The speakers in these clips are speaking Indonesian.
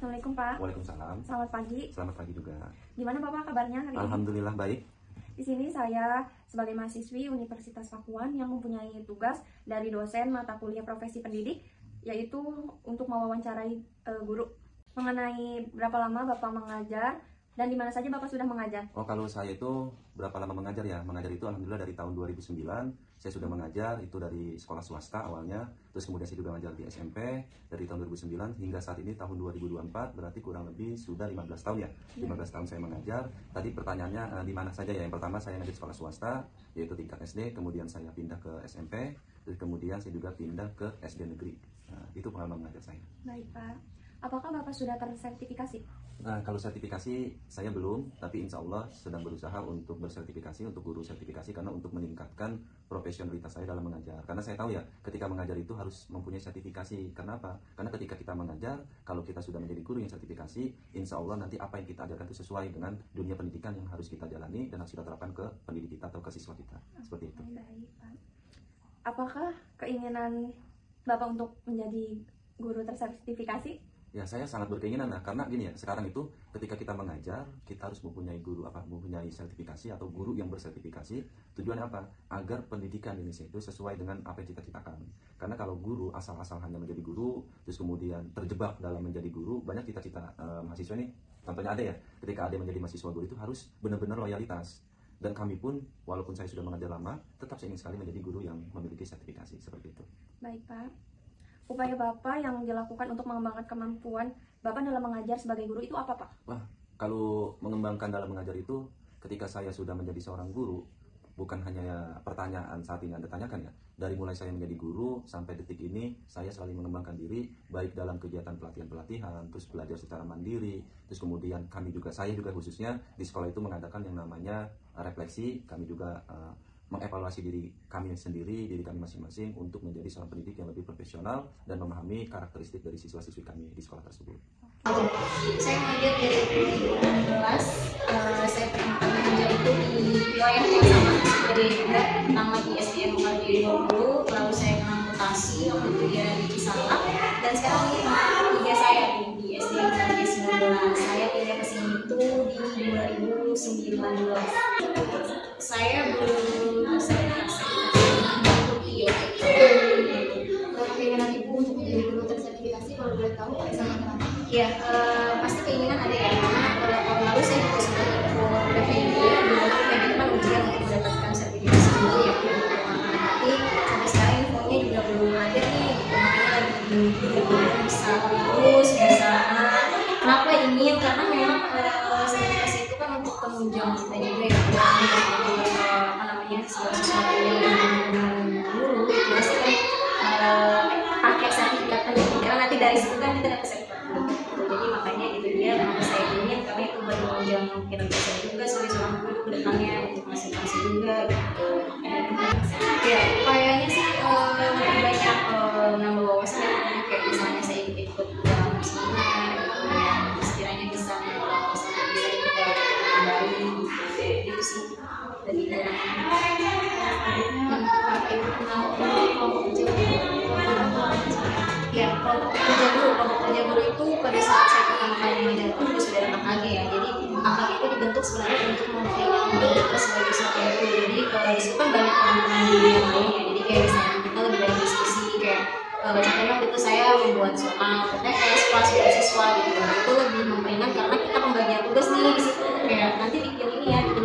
Assalamualaikum Pak. Waalaikumsalam. Selamat pagi. Selamat pagi juga. Gimana Bapak kabarnya hari ini? Alhamdulillah baik. Di sini saya sebagai mahasiswi Universitas Pakuan yang mempunyai tugas dari dosen mata kuliah profesi pendidik, yaitu untuk mewawancarai guru mengenai berapa lama Bapak mengajar dan di mana saja Bapak sudah mengajar. Oh, kalau saya itu berapa lama mengajar ya? Mengajar itu alhamdulillah dari tahun 2009 saya sudah mengajar, itu dari sekolah swasta awalnya. Terus kemudian saya juga mengajar di SMP dari tahun 2009 hingga saat ini tahun 2024, berarti kurang lebih sudah 15 tahun ya. 15 tahun saya mengajar. Tadi pertanyaannya di mana saja ya? Yang pertama saya mengajar di sekolah swasta yaitu tingkat SD, kemudian saya pindah ke SMP, terus kemudian saya juga pindah ke SD negeri. Nah, itu pengalaman mengajar saya. Baik Pak. Apakah Bapak sudah tersertifikasi? Nah, kalau sertifikasi saya belum, tapi insya Allah sedang berusaha untuk bersertifikasi, untuk guru sertifikasi, karena untuk meningkatkan profesionalitas saya dalam mengajar. Karena saya tahu ya, ketika mengajar itu harus mempunyai sertifikasi. Kenapa? Karena ketika kita mengajar, kalau kita sudah menjadi guru yang sertifikasi, insya Allah nanti apa yang kita ajarkan itu sesuai dengan dunia pendidikan yang harus kita jalani dan harus kita terapkan ke pendidik kita atau ke siswa kita. Seperti itu. Baik Pak. Apakah keinginan Bapak untuk menjadi guru tersertifikasi? Ya, saya sangat berkeinginan karena gini ya, sekarang itu ketika kita mengajar, kita harus mempunyai guru mempunyai sertifikasi atau guru yang bersertifikasi. Tujuannya apa? Agar pendidikan di Indonesia itu sesuai dengan apa yang kita citakan. Karena kalau guru asal-asal hanya menjadi guru, terus kemudian terjebak dalam menjadi guru, banyak cita-cita mahasiswa nih. Contohnya ada ya, ketika ada yang menjadi mahasiswa guru itu harus benar-benar loyalitas. Dan kami pun, walaupun saya sudah mengajar lama, tetap saya ingin sekali menjadi guru yang memiliki sertifikasi, seperti itu. Baik Pak. Upaya Bapak yang dilakukan untuk mengembangkan kemampuan Bapak dalam mengajar sebagai guru itu apa Pak? Wah, kalau mengembangkan dalam mengajar itu, ketika saya sudah menjadi seorang guru, bukan hanya pertanyaan saat ini Anda tanyakan ya. Dari mulai saya menjadi guru sampai detik ini, saya selalu mengembangkan diri, baik dalam kegiatan pelatihan-pelatihan, terus belajar secara mandiri, terus kemudian saya juga khususnya di sekolah itu mengadakan yang namanya refleksi. Kami juga mengevaluasi diri kami sendiri, diri kami masing-masing untuk menjadi seorang pendidik yang lebih profesional dan memahami karakteristik dari siswa-siswi kami di sekolah tersebut. Saya mengajar dari 2016. Saya pernah mengajar itu di wilayah yang sama seperti juga, pertama di SDN Mukadiri 20, lalu saya mengamputasi waktu itu dia di Cisalak, dan sekarang ini tiga saya di SDN Mukadiri 19. Saya pindah ke sini itu di 2019. Saya belum tersertifikasi. Kalau keinginan ibu untuk menjadi guru tersertifikasi, kalau boleh tahu sama kenapa? Ya, pasti keinginan ada ya, karena tahun lalu saya juga sudah ikut PPID, dimana kan ujian untuk mendapatkan sertifikasi dulu ya. Tapi sampai sekarang infonya juga belum ada nih, makanya lagi bagaimana bisa lulus, bisa kenapa ingin, karena memang sertifikasi itu kan untuk penunjang kita juga ya, apa namanya, siswa-siswa yang guru, pasti kan pakai sertifikat pendidikan, karena nanti dari situ kan kita dapat sertifikat. Jadi makanya itu dia kenapa saya ingin, karena itu baru menunjang kinerja saya juga sebagai seorang guru ke depannya, untuk masing-masing juga gitu. Ya, upayanya sih lebih banyak menambah wawasan, kayak misalnya saya ikut dalam seminar, yang sekiranya bisa menambah wawasan, bisa kita kembali, itu sih dari kelompok kerja guru itu pada saat saya pertama kali mengajar itu juga sudah ada KKG ya. Jadi KKG itu dibentuk sebenarnya untuk memperingatkan sebagai sesuatu itu. Jadi di situ kan banyak teman-teman guru yang lain ya. Jadi kayak misalnya kita lebih banyak diskusi kayak contohnya waktu itu saya membuat soal PTS kelas siswa gitu. Itu lebih memperingatkan karena kita pembagian tugas nih di situ kayak nanti bikin ini ya gitu.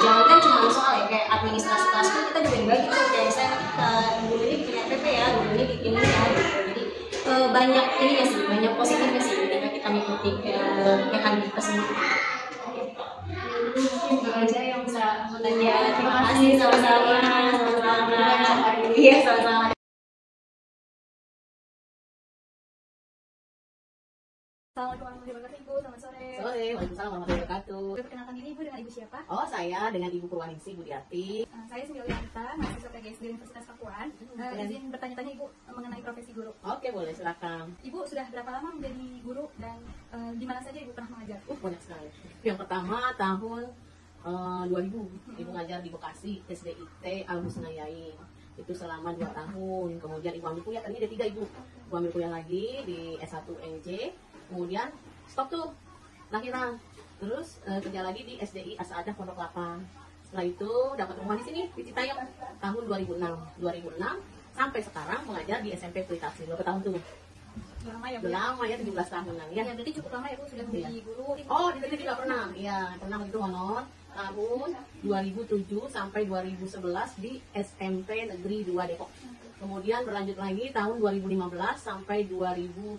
Jangan kan cuma soal ya kayak administrasi kelas pun kita juga dibagi tuh kayak misalnya kita guru ini bikin RPP ya, guru ini bikin ini ya gitu. Banyak ininya sih, banyak positifnya sih ketika kita mengikuti PKG tersebut. Itu aja yang bisa aku tanya. Terima kasih, sama-sama. Iya, sama-sama. Assalamualaikum warahmatullahi wabarakatuh Ibu, selamat sore. Sore, waalaikumsalam warahmatullahi wabarakatuh. Perkenalkan diri Ibu dengan Ibu siapa? Oh, saya dengan Ibu Purwaningsi Budiati. Saya Sembilan mahasiswa PGSD Universitas Pakuan. Izin bertanya-tanya Ibu mengenai profesi guru. Oke, boleh, silakan. Ibu sudah berapa lama menjadi guru dan di mana saja Ibu pernah mengajar? Banyak sekali. Yang pertama tahun 2000, Ibu ngajar di Bekasi, SDIT Al Husna Yain. Itu selama 2 tahun. Kemudian Ibu ambil kuliah, tadi ada 3 Ibu. Ibu ambil kuliah lagi di S1 NJ. kemudian stop tuh lahiran, terus kerja lagi di SDI As-Saadah Pondok Lapa. Setelah itu dapat rumah di sini di Citayam tahun 2006 sampai sekarang mengajar di SMP Pelitasi. Berapa tahun tuh? Lama ya, Bu? Lama ya, 17 tahunan ya. Ya, berarti cukup lama ya, Bu, sudah menjadi guru. Oh, di sini juga pernah. Iya, pernah itu honor tahun 2007 sampai 2011 di SMP Negeri 2 Depok. Kemudian berlanjut lagi tahun 2015 sampai 2019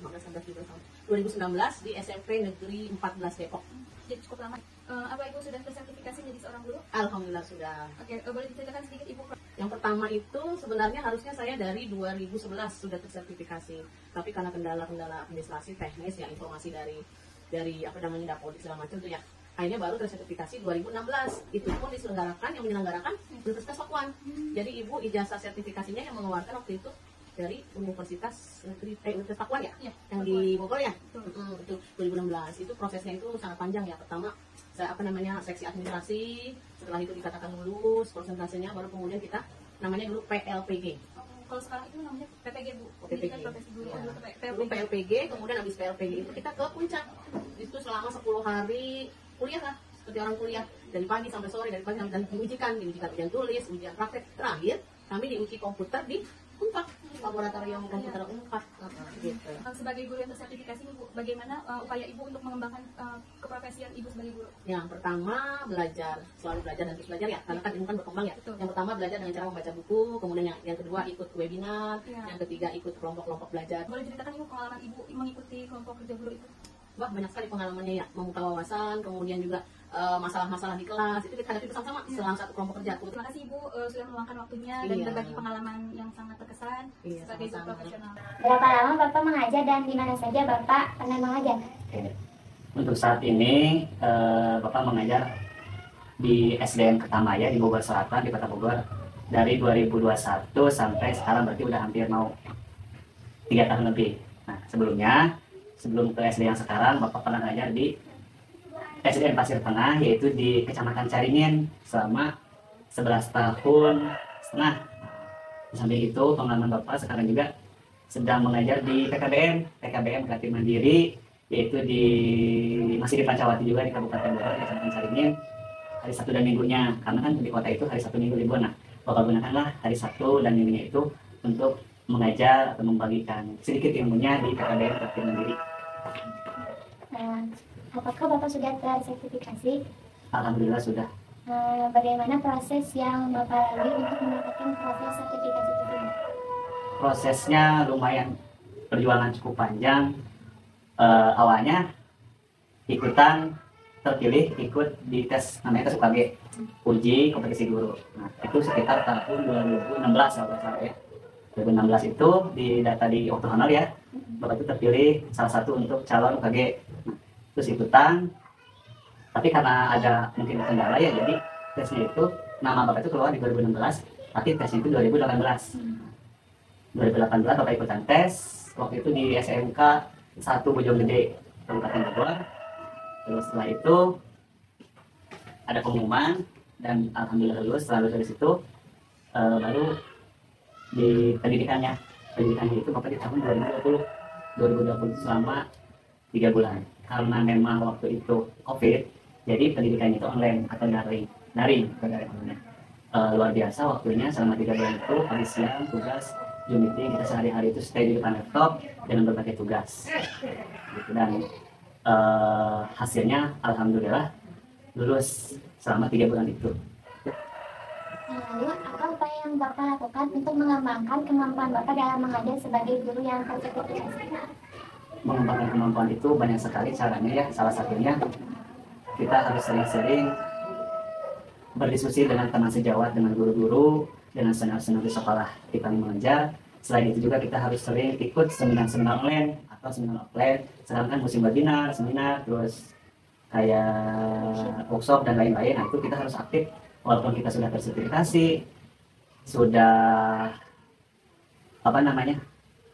di SMP Negeri 14 Depok. Jadi cukup lama. Apa Ibu sudah tersertifikasi menjadi seorang guru? Alhamdulillah sudah. Oke, boleh diceritakan sedikit Ibu? Yang pertama itu sebenarnya harusnya saya dari 2011 sudah tersertifikasi, tapi karena kendala-kendala administrasi teknis ya, informasi dari apa namanya Dapodik segala macam tuh ya, akhirnya baru tersertifikasi 2016. Itu pun yang menyelenggarakan Universitas Pakuan. Jadi Ibu ijazah sertifikasinya yang mengeluarkan waktu itu dari Universitas Pakuan ya, yang di Bogor ya. Itu 2016. Itu prosesnya itu sangat panjang ya. Pertama seksi administrasi, setelah itu dikatakan lulus, konsentrasinya baru kemudian kita namanya dulu PLPG. Kalau sekarang itu namanya PPG, Bu. PPG. Profesi guru. Ya. PLPG. Dulu PLPG, kemudian habis PLPG itu kita ke puncak. Itu selama 10 hari kuliah lah, seperti orang kuliah dari pagi sampai sore, dari pagi sampai dan diujikan ujian tulis, ujian praktek. Terakhir kami diuji komputer di Unpad, laboratorium komputer Unpad. Gitu. Sebagai guru yang tersertifikasi, Bu, bagaimana upaya Ibu untuk mengembangkan keprofesian Ibu sebagai guru? Yang pertama belajar, selalu belajar dan terus belajar ya, karena kan ilmu kan berkembang ya. Betul. Yang pertama belajar dengan cara membaca buku, kemudian yang kedua ikut webinar, yang ketiga ikut kelompok-kelompok belajar. Boleh ceritakan Ibu pengalaman Ibu mengikuti kelompok kerja guru itu? Wah, banyak sekali pengalamannya ya, membuka wawasan, kemudian juga masalah-masalah di kelas itu kita hadapi bersama-sama selama satu kelompok kerja. Terima kasih Ibu sudah meluangkan waktunya dan berbagi pengalaman yang sangat terkesan sebagai guru profesional. Berapa lama Bapak mengajar dan di mana saja Bapak pernah mengajar? Untuk saat ini Bapak mengajar di SDN Kertamaya di Bogor Selatan di Kota Bogor dari 2021 sampai sekarang, berarti udah hampir mau 3 tahun lebih. Nah, sebelum ke SD yang sekarang Bapak pernah mengajar di SDN Pasir Tengah, yaitu di Kecamatan Caringin selama 11 tahun setengah. Sambil itu pengalaman Bapak sekarang juga sedang mengajar di PKBM Kreatif Mandiri, yaitu masih di Pancawati juga di Kabupaten Bogor, Kecamatan Caringin, hari Sabtu dan Minggunya, karena kan di kota itu hari Sabtu Minggu libur. Nah, Bapak gunakanlah hari Sabtu dan Minggunya itu untuk mengajar atau membagikan sedikit ilmunya di PKBM Kreatif Mandiri. Apakah Bapak sudah tersertifikasi? Alhamdulillah sudah. Bagaimana proses yang Bapak lalui untuk mendapatkan proses sertifikasi tersebut? Prosesnya lumayan, perjuangan cukup panjang. Awalnya terpilih ikut di tes, namanya tes UKG, uji kompetisi guru. Nah, itu sekitar tahun 2016 ya. 2016 itu di data di Oktober ya, Bapak itu terpilih salah satu untuk calon UKG. Terus ikutan, tapi karena ada mungkin kendala ya, jadi tesnya itu nama Bapak itu keluar di 2016, tapi tesnya itu 2018. 2018 Bapak ikutan tes, waktu itu di SMK 1 Bojonggede, Kabupaten Bogor. Terus setelah itu ada pengumuman dan alhamdulillah lulus. Setelah lulus dari situ baru di pendidikannya itu Bapak di tahun 2020 selama 3 bulan. Karena memang waktu itu COVID, jadi pendidikannya itu online atau daring. Luar biasa waktunya selama 3 bulan itu, pagi siang tugas Zoom meeting, kita sehari-hari itu stay di depan laptop dengan berbagai tugas. Dan hasilnya alhamdulillah lulus selama 3 bulan itu. Lalu apa upaya yang Bapak lakukan untuk mengembangkan kemampuan Bapak dalam mengajar sebagai guru yang tersertifikasi? Mengembangkan kemampuan itu banyak sekali caranya ya. Salah satunya kita harus sering-sering berdiskusi dengan teman sejawat, dengan guru-guru, dengan senior-senior di sekolah kita mengajar. Selain itu juga kita harus sering ikut seminar-seminar online atau seminar offline. Sekarang kan musim webinar, seminar, terus kayak workshop dan lain-lain. Nah, itu kita harus aktif walaupun kita sudah tersertifikasi, sudah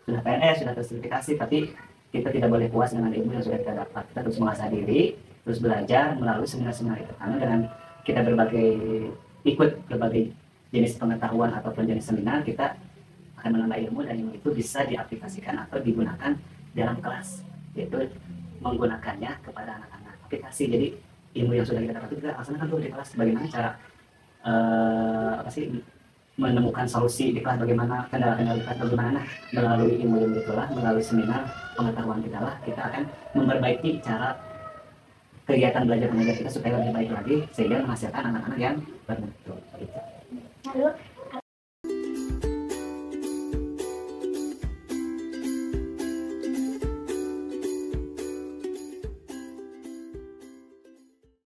sudah PNS, sudah tersertifikasi, tapi kita tidak boleh puas dengan ilmu yang sudah kita dapat. Kita terus mengasah diri, terus belajar melalui seminar-seminar itu. Karena dengan kita ikut berbagai jenis pengetahuan ataupun jenis seminar, kita akan menambah ilmu dan ilmu itu bisa diaplikasikan atau digunakan dalam kelas. Yaitu menggunakannya kepada anak-anak aplikasi. Jadi ilmu yang sudah kita dapat kita laksanakan dulu di kelas, bagaimana cara menemukan solusi di kelas, bagaimana kendala-kendala di kelas, bagaimana melalui ilmu itulah, melalui seminar pengetahuan kita lah, kita akan memperbaiki cara kegiatan belajar mengajar kita supaya lebih baik lagi sehingga menghasilkan anak-anak yang bermutu. Lalu